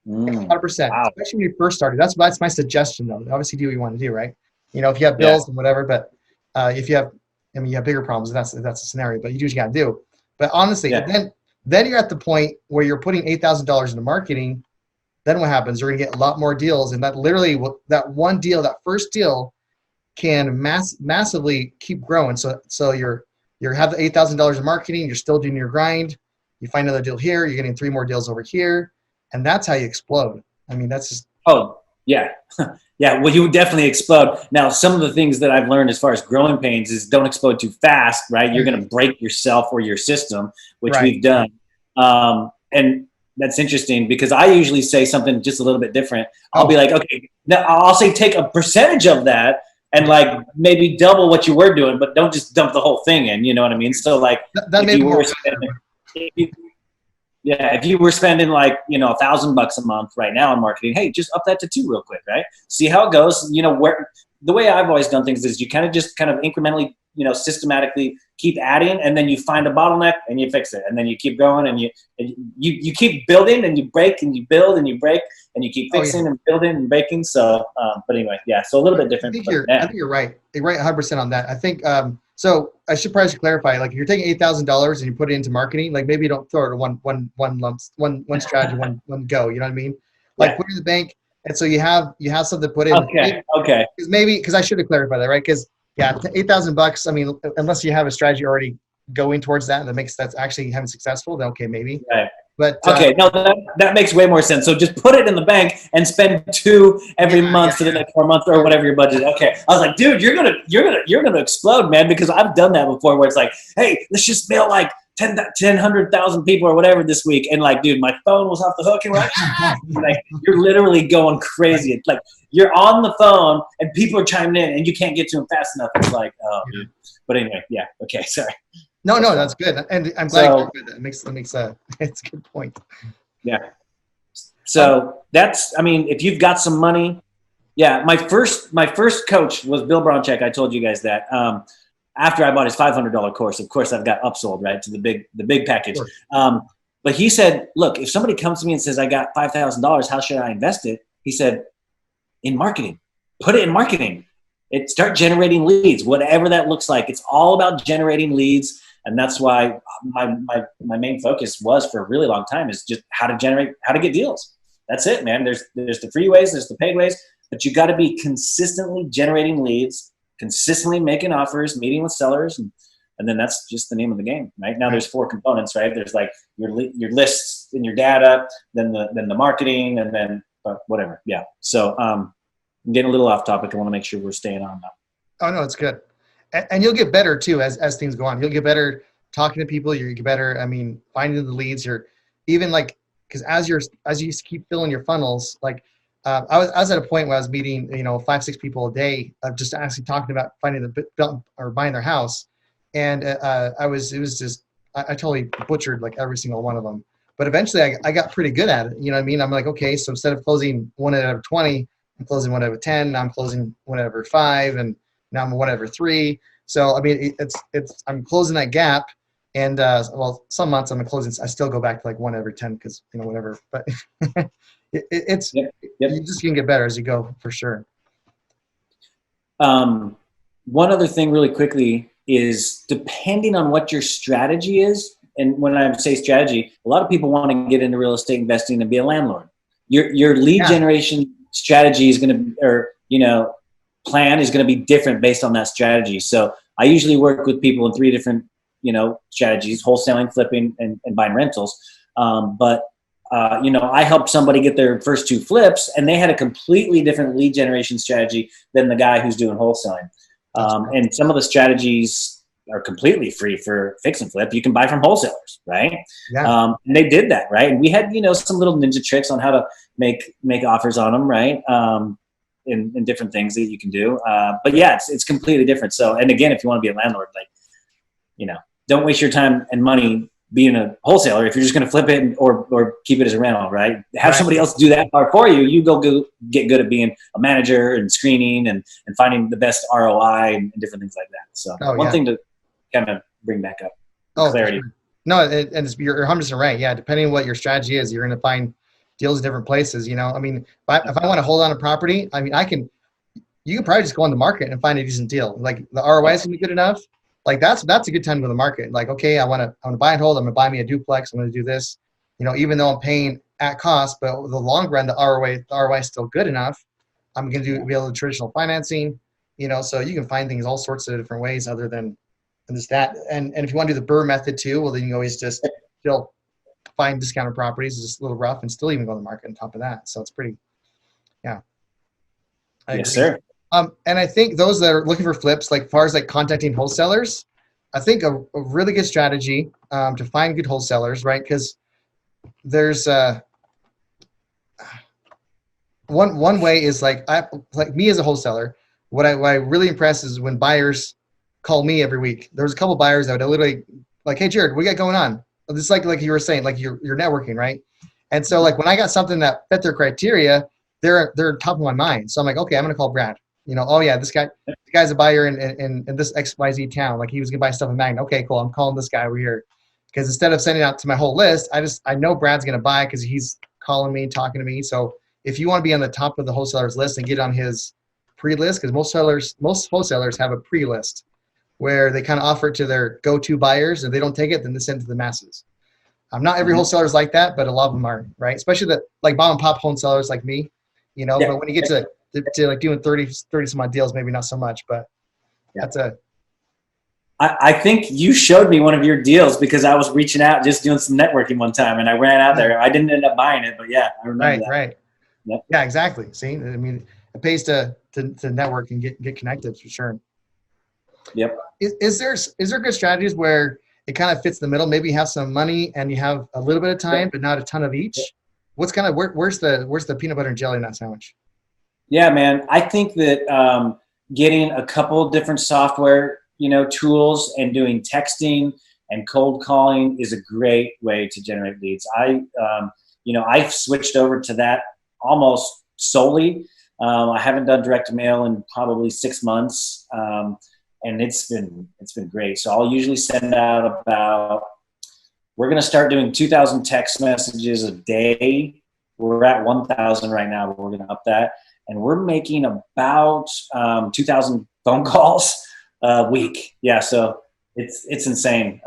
100%. Wow. Especially when you first started. That's my suggestion, though. Obviously, do what you want to do, right? You know, if you have bills and whatever, but if you have, you have bigger problems. That's a scenario. But you do what you got to do. But honestly, then you're at the point where you're putting $8,000 into marketing. Then what happens? You're going to get a lot more deals, and that literally that one deal, that first deal, can massively keep growing. So you have the $8,000 in marketing. You're still doing your grind. You find another deal here. You're getting 3 more deals over here, and that's how you explode. I mean, that's just. Oh yeah, yeah. Well, you would definitely explode. Now, some of the things that I've learned as far as growing pains is don't explode too fast, right? You're going to break yourself or your system, which we've done. And that's interesting because I usually say something just a little bit different. I'll be like, okay, now I'll say take a percentage of that and like maybe double what you were doing, but don't just dump the whole thing in. You know what I mean? So like, if you were spending like, $1,000 a month right now on marketing, hey, just up that to 2 real quick, right? See how it goes. The way I've always done things is you kind of incrementally, systematically keep adding, and then you find a bottleneck and you fix it, and then you keep going and you keep building and you break and you build and you break and you keep fixing and building and breaking. So, but anyway, so a little bit different. I think you're right. You're right 100% on that. I think, so I should probably clarify, like if you're taking $8,000 and you put it into marketing, like maybe you don't throw it one strategy, one go, you know what I mean? Like put it in the bank. And so you have something to put in. Okay. Because I should have clarified that, right? Because $8,000. I mean, unless you have a strategy already going towards that, and that's actually having successful, then okay, maybe. Right. But no, that makes way more sense. So just put it in the bank and spend 2 every month for the next 4 months or whatever your budget. Okay. I was like, dude, you're gonna explode, man, because I've done that before where it's like, hey, let's just mail like 100,000 people or whatever this week, and like, dude, my phone was off the hook, and we're like, you're literally going crazy. It's like you're on the phone and people are chiming in and you can't get to them fast enough. It's like, but anyway, okay, sorry. No, that's good, and I'm glad you did that. It makes it's a good point. Yeah. So that's, I mean, if you've got some money, my first coach was Bill Bronchek. I told you guys that. After I bought his $500 course, of course, I've got upsold, right, to the big package. Sure. But he said, look, if somebody comes to me and says, I got $5,000, how should I invest it? He said, in marketing. Put it in marketing. Start generating leads, whatever that looks like. It's all about generating leads. And that's why my main focus was for a really long time is just how to get deals. That's it, man. There's the free ways, there's the paid ways, but you got to be consistently generating leads, consistently making offers, meeting with sellers, and then that's just the name of the game. Right now, there's 4 components. Right, there's like your lists and your data, then the marketing, and then whatever. Yeah. So I'm getting a little off topic. I want to make sure we're staying on that. Oh no, it's good, and you'll get better too as things go on. You'll get better talking to people. You get better. I mean, finding the leads. You're even like because as you keep filling your funnels, like. I was at a point where I was meeting, 5-6 people a day, just actually talking about finding or buying their house, and I totally butchered like every single one of them. But eventually, I got pretty good at it. You know what I mean? I'm like, okay, so instead of closing 1 out of 20, I'm closing 1 out of 10. Now I'm closing 1 out of 5, and now I'm 1 out of 3. So I mean, I'm closing that gap. And some months I'm closing. I still go back to like 1 out of 10 because whatever. But it's you just can get better as you go for sure. One other thing really quickly is depending on what your strategy is. And when I say strategy, a lot of people want to get into real estate investing and be a landlord. Your lead generation strategy is going to, or plan is going to be different based on that strategy. So I usually work with people in 3 different strategies: wholesaling, flipping, and buying rentals. I helped somebody get their first 2 flips, and they had a completely different lead generation strategy than the guy who's doing wholesaling. And some of the strategies are completely free for fix and flip. You can buy from wholesalers, right? Yeah. And they did that, right? And we had, some little ninja tricks on how to make offers on them, right? In different things that you can do. But yeah, it's completely different. So, and again, if you want to be a landlord, like, don't waste your time and money being a wholesaler if you're just going to flip it or keep it as a rental, right? Have somebody else do that part for you. You go get good at being a manager and screening and finding the best ROI and different things like that. So one thing to kind of bring back up clarity. Sure. No, and you're 100% right. Yeah, depending on what your strategy is, you're going to find deals in different places. I mean, if I want to hold on a property, I mean, you can probably just go on the market and find a decent deal. Like the ROI is going to be good enough. Like that's a good time to go to the market. Like, okay, I want to buy and hold. I'm going to buy me a duplex. I'm going to do this. Even though I'm paying at cost, but the long run, the ROI is still good enough. I'm going to be able to do traditional financing. So you can find things all sorts of different ways other than just that. And if you want to do the BRRRR method too, well, then you always just still find discounted properties. It's just a little rough and still even go to the market on top of that. So it's pretty, yeah. Yes, sir. And I think those that are looking for flips, like far as like contacting wholesalers, I think a really good strategy to find good wholesalers, right? Because there's one way is like me as a wholesaler, what I really impress is when buyers call me every week. There was a couple buyers that would literally like, hey Jared, what you got going on? It's like you were saying, like you're networking, right? And so like when I got something that fit their criteria, they're top of my mind. So I'm like, okay, I'm gonna call Brad. Oh yeah, this guy's a buyer in this XYZ town. Like he was gonna buy stuff in Magna. Okay, cool. I'm calling this guy over here. Because instead of sending out to my whole list, I know Brad's gonna buy because he's calling me, talking to me. So if you want to be on the top of the wholesaler's list and get on his pre-list, because most wholesalers have a pre-list where they kind of offer it to their go-to buyers, and they don't take it, then they send it to the masses. Not every wholesaler is like that, but a lot of them are, right? Especially the like mom and pop wholesalers like me, But when you get to like doing 30 some odd deals, maybe not so much, but that's I think you showed me one of your deals because I was reaching out, just doing some networking one time, and I ran out there. I didn't end up buying it, but yeah, I remember that. Right. Yep. Yeah, exactly. See, I mean, it pays to network and get connected for sure. Yep. Is there good strategies where it kind of fits the middle? Maybe you have some money and you have a little bit of time, but not a ton of each. What's kind of where's the peanut butter and jelly in that sandwich? Yeah, man. I think that getting a couple different software, tools and doing texting and cold calling is a great way to generate leads. I've switched over to that almost solely. I haven't done direct mail in probably 6 months. And it's been great. So I'll usually send out we're going to start doing 2,000 text messages a day. We're at 1,000 right now, but we're going to up that. And we're making about 2,000 phone calls a week. Yeah, so it's insane.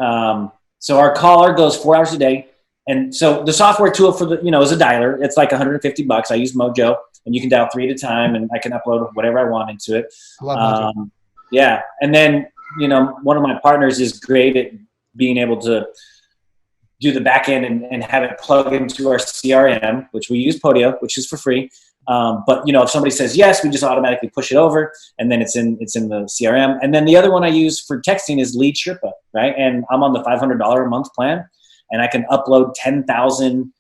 So our caller goes 4 hours a day. And so the software tool for is a dialer. It's like $150. I use Mojo, and you can dial 3 at a time, and I can upload whatever I want into it. I love Mojo. Yeah. And then, one of my partners is great at being able to do the back end and have it plug into our CRM, which we use Podio, which is for free. But if somebody says yes, we just automatically push it over, and then it's in the CRM. And then the other one I use for texting is Lead Sherpa, right? And I'm on the $500 a month plan, and I can upload 10,000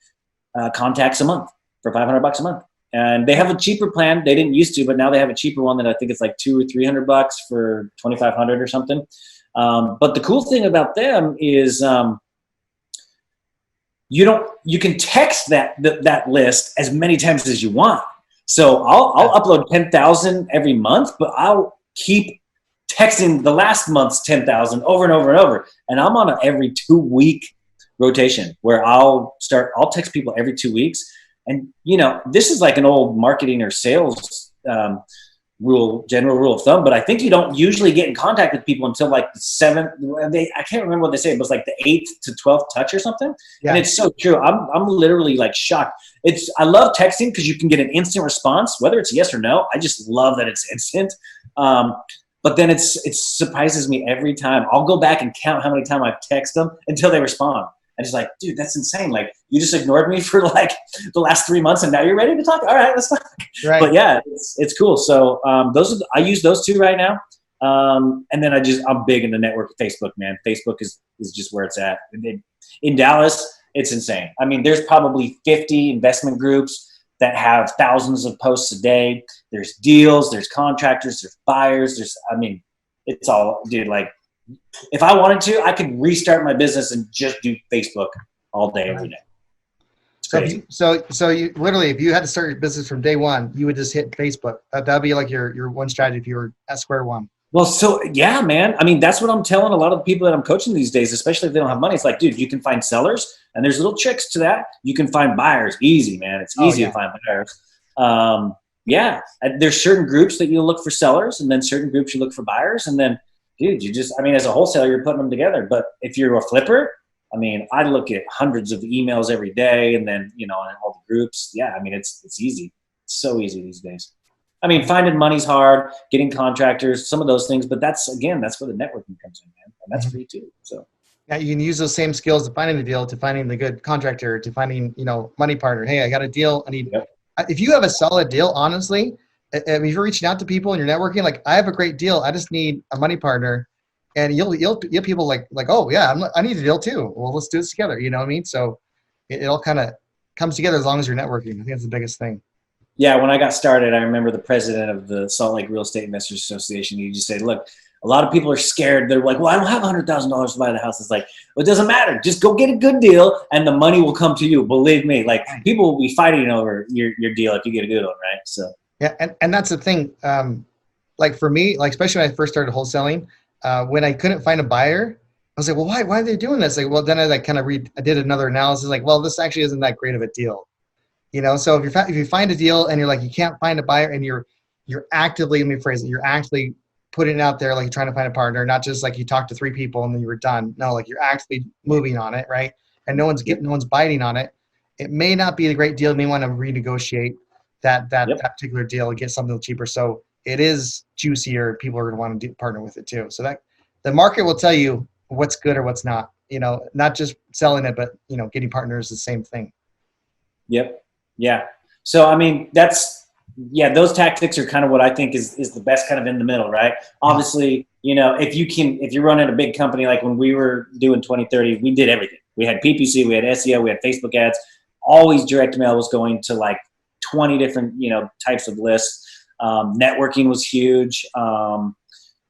contacts a month for $500 a month. And they have a cheaper plan. They didn't used to, but now they have a cheaper one that I think it's like $200 or $300 for 2,500 or something. But the cool thing about them is you can text that list as many times as you want. So I'll upload 10,000 every month, but I'll keep texting the last month's 10,000 over and over and over. And I'm on an every 2-week rotation where I'll text people every 2 weeks. And, this is like an old marketing or sales general rule of thumb, but I think you don't usually get in contact with people until like the 7th. I can't remember what they say. It was like the 8th to 12th touch or something. Yeah. And it's so true. I'm literally like shocked. I love texting because you can get an instant response, whether it's yes or no. I just love that it's instant. But then it surprises me every time. I'll go back and count how many times I've texted them until they respond. And it's like, dude, that's insane. Like, you just ignored me for like the last 3 months, and now you're ready to talk. All right, let's talk. Right. But yeah, it's cool. So I use those two right now. And then I'm big into network Facebook, man. Facebook is just where it's at. In Dallas, it's insane. I mean, there's probably 50 investment groups that have thousands of posts a day. There's deals, there's contractors, there's buyers. It's all, dude, like if I wanted to, I could restart my business and just do Facebook all day, every day. So you literally, if you had to start your business from day one, you would just hit Facebook. That'd be like your one strategy if you were at square one. Well, so yeah, man. I mean, that's what I'm telling a lot of the people that I'm coaching these days, especially if they don't have money. It's like, dude, you can find sellers, and there's little tricks to that. You can find buyers, easy, man. It's easy to find buyers. Yeah, there's certain groups that you look for sellers, and then certain groups you look for buyers, and then, dude, as a wholesaler, you're putting them together. But if you're a flipper, I mean, I look at hundreds of emails every day, and then in all the groups. Yeah, I mean, it's easy. It's so easy these days. I mean, finding money's hard, getting contractors, some of those things, but that's where the networking comes in, man, and that's free too. So yeah, you can use those same skills to finding the deal, to finding the good contractor, to finding money partner. Hey, I got a deal. I need. Yep. If you have a solid deal, honestly, if you're reaching out to people and you're networking, like, I have a great deal, I just need a money partner, and you'll get people like, oh yeah, I need a deal too. Well, let's do this together. You know what I mean? So it all kind of comes together as long as you're networking. I think that's the biggest thing. Yeah, when I got started, I remember the president of the Salt Lake Real Estate Investors Association. He just said, look, a lot of people are scared. They're like, well, I don't have $100,000 to buy the house. It's like, well, it doesn't matter. Just go get a good deal, and the money will come to you. Believe me. Like, people will be fighting over your deal if you get a good one, right? So yeah, and that's the thing. Like for me, like especially when I first started wholesaling, when I couldn't find a buyer, I was like, well, why are they doing this? Like, well, then I I did another analysis. Like, well, this actually isn't that great of a deal. So if you find a deal and you're like, you can't find a buyer, and you're actively, let me phrase it, you're actually putting it out there, like you're trying to find a partner, not just like you talked to 3 people and then you were done. No, like you're actually moving on it, right? And no one's biting on it. It may not be a great deal. You may want to renegotiate that particular deal and get something cheaper. So it is juicier. People are going to want to partner with it too. So that the market will tell you what's good or what's not. Not just selling it, but getting partners is the same thing. Yep. Yeah. So, I mean, those tactics are kind of what I think is the best, kind of in the middle, right? Obviously, if you're running a big company, like when we were doing 2030, we did everything. We had PPC, we had SEO, we had Facebook ads, always direct mail was going to like 20 different, types of lists. Networking was huge.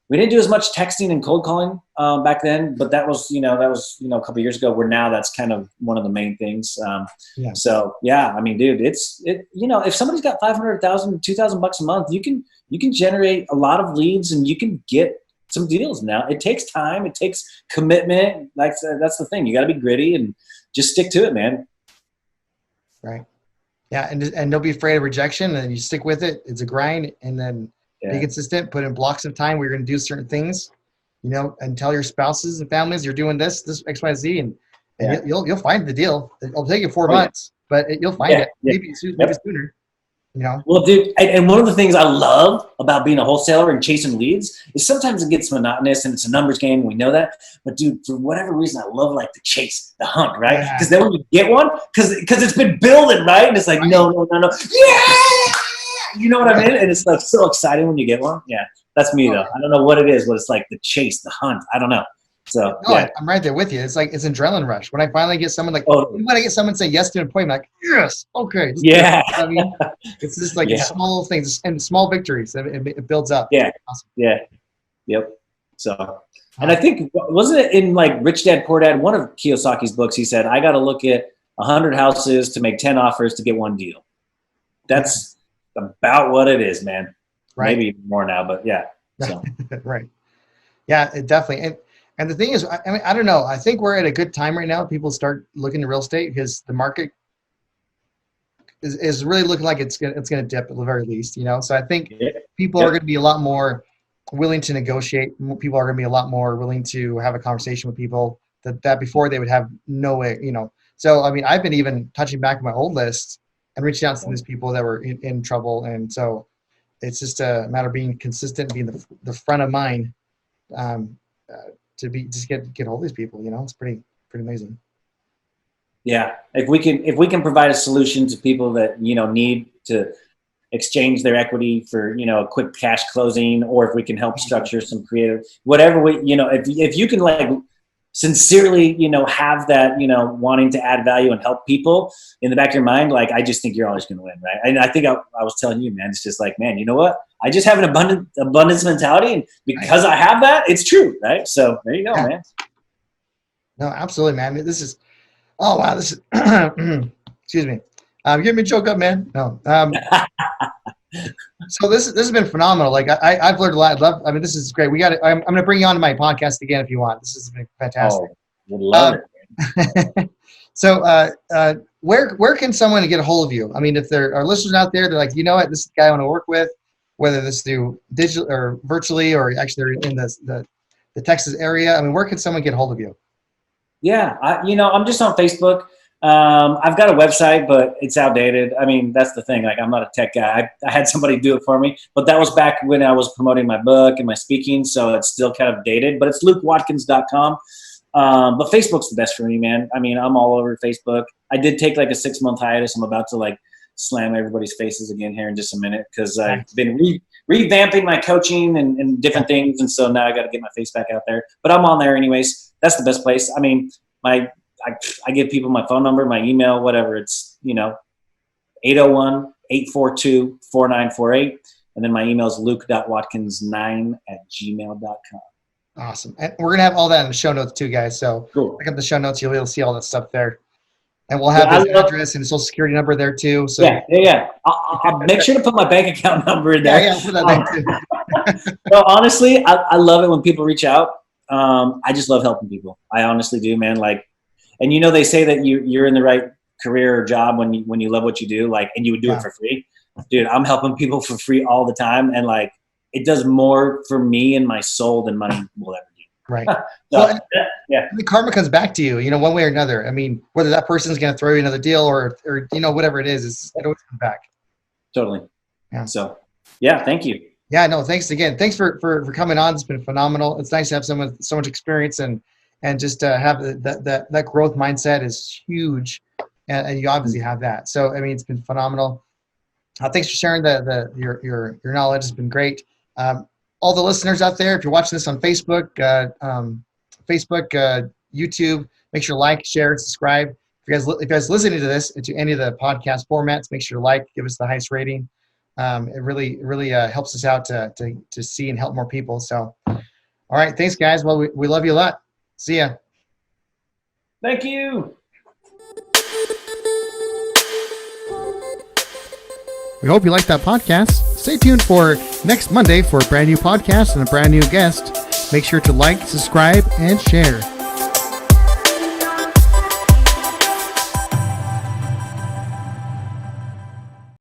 We didn't do as much texting and cold calling back then, but that was a couple of years ago, where now that's kind of one of the main things. So yeah, I mean, dude, if somebody's got $500,000, $2,000 a month, you can generate a lot of leads, and you can get some deals. Now it takes time, it takes commitment. Like, that's the thing. You got to be gritty and just stick to it, man. Right. Yeah. And don't be afraid of rejection, and you stick with it. It's a grind, and then be consistent, put in blocks of time where you're going to do certain things, and tell your spouses and families you're doing this X, Y, Z, and you'll find the deal. It'll take you 4 months, but you'll find it. Maybe sooner. Well, dude, and one of the things I love about being a wholesaler and chasing leads is sometimes it gets monotonous and it's a numbers game. And we know that, but dude, for whatever reason, I love like the chase, the hunt, right? Because then when you get one, because it's been building, right? And it's like, no, yeah. You know what I mean? And it's like so exciting when you get one. Yeah, that's me though. I don't know what it is, but it's like the chase, the hunt. I don't know. So I'm right there with you. It's like it's adrenaline rush. When I finally get someone when I get someone say yes to an appointment, like, yes, okay. Yeah. I mean, it's just like small things and small victories. It builds up. Yeah. Awesome. Yeah. Yep. So, and I think, wasn't it in like Rich Dad Poor Dad, one of Kiyosaki's books, he said, I got to look at 100 houses to make 10 offers to get one deal. That's about what it is, man. Right. Maybe more now, but yeah. So. Right. Yeah, it definitely. And the thing is, I mean, I don't know. I think we're at a good time right now. People start looking to real estate because the market is really looking like it's gonna dip at the very least. So I think people are going to be a lot more willing to negotiate. People are going to be a lot more willing to have a conversation with people that before they would have no way. So I mean, I've been even touching back my old list and reaching out to these people that were in trouble. And so it's just a matter of being consistent, being the front of mind to get hold of these people. It's pretty amazing. Yeah. If we can provide a solution to people that, need to, exchange their equity for, a quick cash closing, or if we can help structure some creative, whatever we, if you can like sincerely, have that, wanting to add value and help people in the back of your mind, like, I just think you're always going to win. Right. And I think I was telling you, man, it's just like, man, you know what? I just have an abundance mentality. And because I have that, it's true. Right. So there you go, man. No, absolutely, man. This is, oh, wow. This is, excuse me. You're getting me choked up, man. No. So this has been phenomenal. Like I've learned a lot. This is great. I'm going to bring you on to my podcast again if you want. This has been fantastic. Oh, would love it. So where can someone get a hold of you? I mean, if there are listeners out there, they're like, you know what, this is the guy I want to work with, whether this through digital or virtually, or actually they're in the Texas area. I mean, where can someone get a hold of you? Yeah, I'm just on Facebook. I've got a website, but it's outdated. I mean, that's the thing. Like, I'm not a tech guy. I had somebody do it for me, but that was back when I was promoting my book and my speaking. So it's still kind of dated, but it's lukewatkins.com. But Facebook's the best for me, man. I mean, I'm all over Facebook. I did take like a 6-month hiatus. I'm about to like slam everybody's faces again here in just a minute, because I've been revamping my coaching and different things. And so now I got to get my face back out there, but I'm on there anyways. That's the best place. I mean, I give people my phone number, my email, whatever. It's, 801-842-4948. And then my email is luke.watkins9@gmail.com. Awesome. And we're going to have all that in the show notes too, guys. So cool. Look up the show notes. You'll be able to see all that stuff there. And we'll have his address and his social security number there too. So yeah. I'll make sure to put my bank account number in there. Yeah, put that there too. No, honestly, I love it when people reach out. I just love helping people. I honestly do, man. Like, and they say that you're in the right career or job when you love what you do, like, and you would do it for free. Dude, I'm helping people for free all the time, and like, it does more for me and my soul than money will ever do. Right. So, the karma comes back to you, one way or another. I mean, whether that person's going to throw you another deal or whatever it is, it always comes back. Totally. Yeah. So, yeah, thank you. Yeah, no, thanks again. Thanks for coming on. It's been phenomenal. It's nice to have someone with so much experience and just have that growth mindset is huge. And you obviously have that. So, I mean, it's been phenomenal. Thanks for sharing your knowledge. It's been great. All the listeners out there, if you're watching this on Facebook, YouTube, make sure to like, share, and subscribe. If you guys listening to this to any of the podcast formats, make sure to like, give us the highest rating. It really helps us out to see and help more people. So, all right, thanks guys. Well, we love you a lot. See ya. Thank you. We hope you liked that podcast. Stay tuned for next Monday for a brand new podcast and a brand new guest. Make sure to like, subscribe, and share.